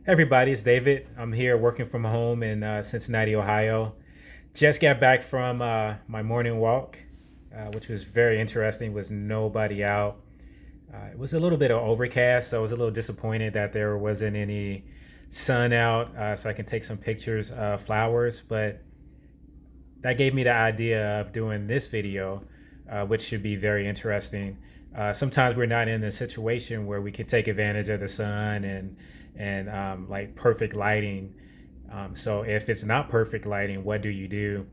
Everybody, it's David. I'm here working from home in Cincinnati, Ohio. Just got back from my morning walk, which was very interesting. Was nobody out. It was a little bit of overcast, so I was a little disappointed that there wasn't any sun out, so I can take some pictures of flowers. But that gave me the idea of doing this video, which should be very interesting. Sometimes we're not in a situation where we can take advantage of the sun and like perfect lighting. So if it's not perfect lighting, what do you do?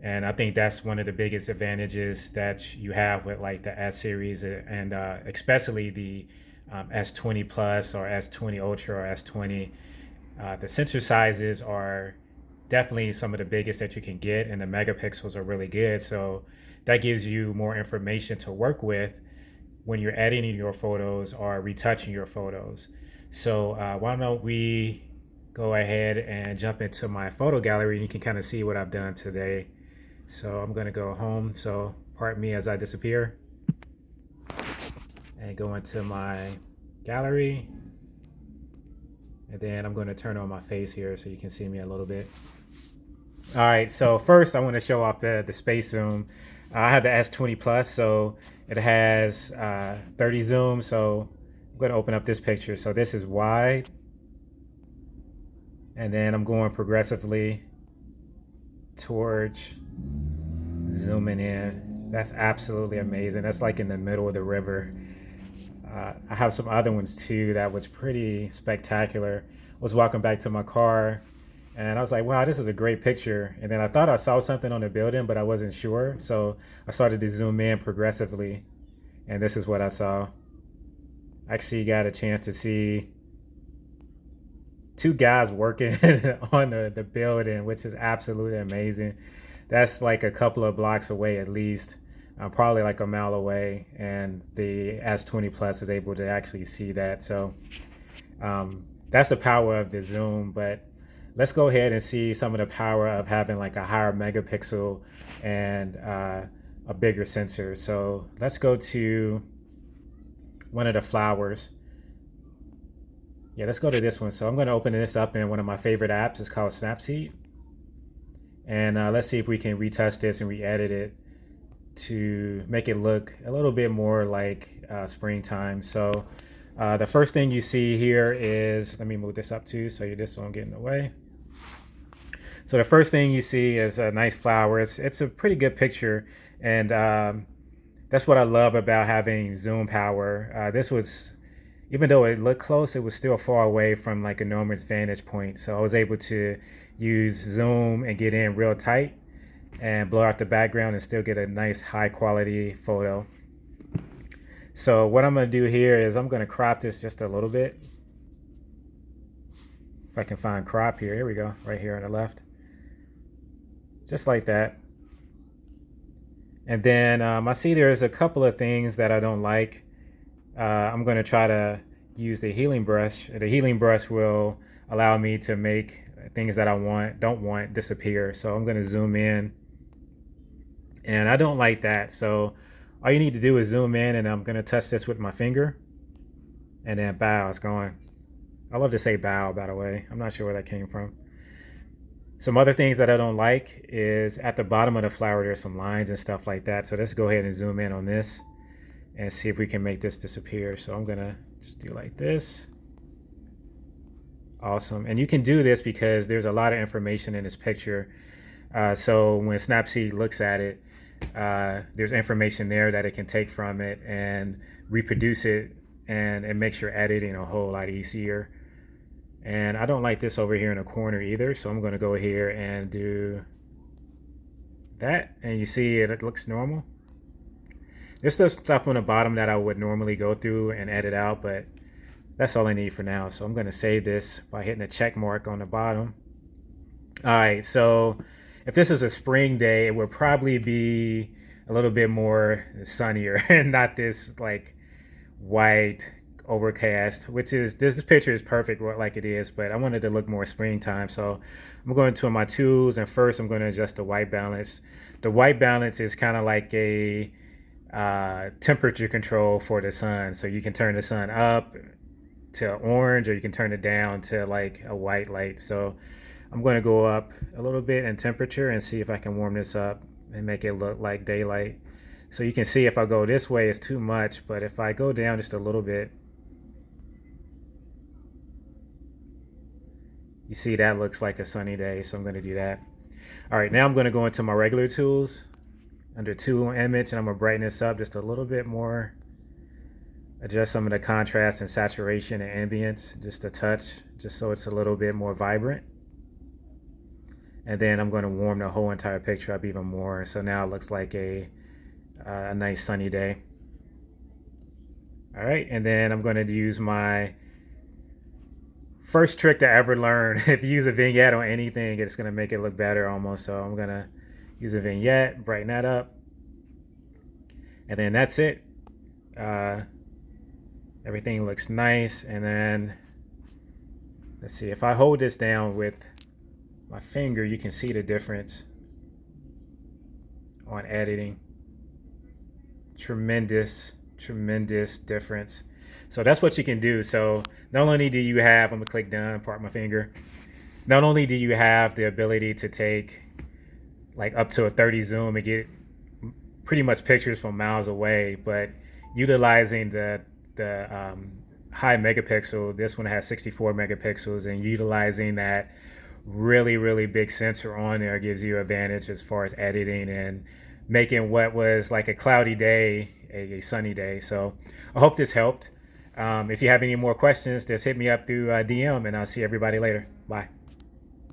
And I think that's one of the biggest advantages that you have with like the S series and especially the S20 Plus or S20 Ultra or S20. The sensor sizes are definitely some of the biggest that you can get, and the megapixels are really good. So that gives you more information to work with when you're editing your photos or retouching your photos. So why don't we go ahead and jump into my photo gallery and you can kind of see what I've done today. So I'm going to go home. So pardon me as I disappear and go into my gallery. And then I'm going to turn on my face here so you can see me a little bit. All right, so first I want to show off the space zoom. I have the S20 Plus, so it has 30 zoom. So I'm going to open up this picture. So this is wide. And then I'm going progressively towards zooming in. That's absolutely amazing. That's like in the middle of the river. I have some other ones too that was pretty spectacular. I was walking back to my car and I was like, wow, this is a great picture. And then I thought I saw something on the building, but I wasn't sure. So I started to zoom in progressively. And this is what I saw. Actually got a chance to see two guys working on the building, which is absolutely amazing. That's like a couple of blocks away at least, probably like a mile away. And the S20 Plus is able to actually see that. So that's the power of the zoom. But let's go ahead and see some of the power of having like a higher megapixel and a bigger sensor. So let's go to one of the flowers. Yeah, let's go to this one. So I'm going to open this up in one of my favorite apps. It's called Snapseed. And let's see if we can retouch this and re-edit it to make it look a little bit more like springtime. So the first thing you see here is, let me move this up too so this won't get in the way. So the first thing you see is a nice flower. It's a pretty good picture. And that's what I love about having zoom power. This was, even though it looked close, it was still far away from like a normal vantage point. So I was able to use zoom and get in real tight and blur out the background and still get a nice high quality photo. So what I'm going to do here is I'm going to crop this just a little bit. If I can find crop here, here we go, right here on the left. Just like that. And then I see there's a couple of things that I don't like. I'm going to try to use the healing brush. The healing brush will allow me to make things that I don't want disappear. So I'm going to zoom in. And I don't like that. So all you need to do is zoom in, and I'm going to touch this with my finger. And then bow, it's gone. I love to say bow, by the way. I'm not sure where that came from. Some other things that I don't like is at the bottom of the flower, there's some lines and stuff like that. So let's go ahead and zoom in on this and see if we can make this disappear. So I'm gonna just do like this. Awesome. And you can do this because there's a lot of information in this picture. So when Snapseed looks at it, there's information there that it can take from it and reproduce it, and it makes your editing a whole lot easier. And I don't like this over here in the corner either. So I'm gonna go here and do that. And you see it looks normal. There's still stuff on the bottom that I would normally go through and edit out, but that's all I need for now. So I'm going to save this by hitting the check mark on the bottom. All right, so if this was a spring day, it would probably be a little bit more sunnier and not this like white overcast, which is, this picture is perfect like it is, but I wanted to look more springtime. So I'm going to my tools, and first I'm going to adjust the white balance. The white balance is kind of like a temperature control for the sun. So you can turn the sun up to orange, or you can turn it down to like a white light. So I'm going to go up a little bit in temperature and see if I can warm this up and make it look like daylight. So you can see if I go this way, it's too much, but if I go down just a little bit, you see that looks like a sunny day. So I'm going to do that. All right, now I'm going to go into my regular tools under tool image, and I'm going to brighten this up just a little bit more. Adjust some of the contrast and saturation and ambience just a touch, just so it's a little bit more vibrant. And then I'm going to warm the whole entire picture up even more. So now it looks like a nice sunny day. All right, and then I'm going to use my first trick to ever learn. If you use a vignette on anything, it's going to make it look better almost. So I'm going to use a vignette, brighten that up. And then that's it. Everything looks nice. And then let's see, if I hold this down with my finger, you can see the difference on editing. Tremendous difference. So that's what you can do. So not only do you have, I'm gonna click done, part my finger. Not only do you have the ability to take like up to a 30 zoom and get pretty much pictures from miles away, but utilizing the high megapixel, this one has 64 megapixels, and utilizing that really big sensor on there gives you advantage as far as editing and making what was like a cloudy day a sunny day. So I hope this helped. If you have any more questions, just hit me up through DM, and I'll see everybody later. Bye.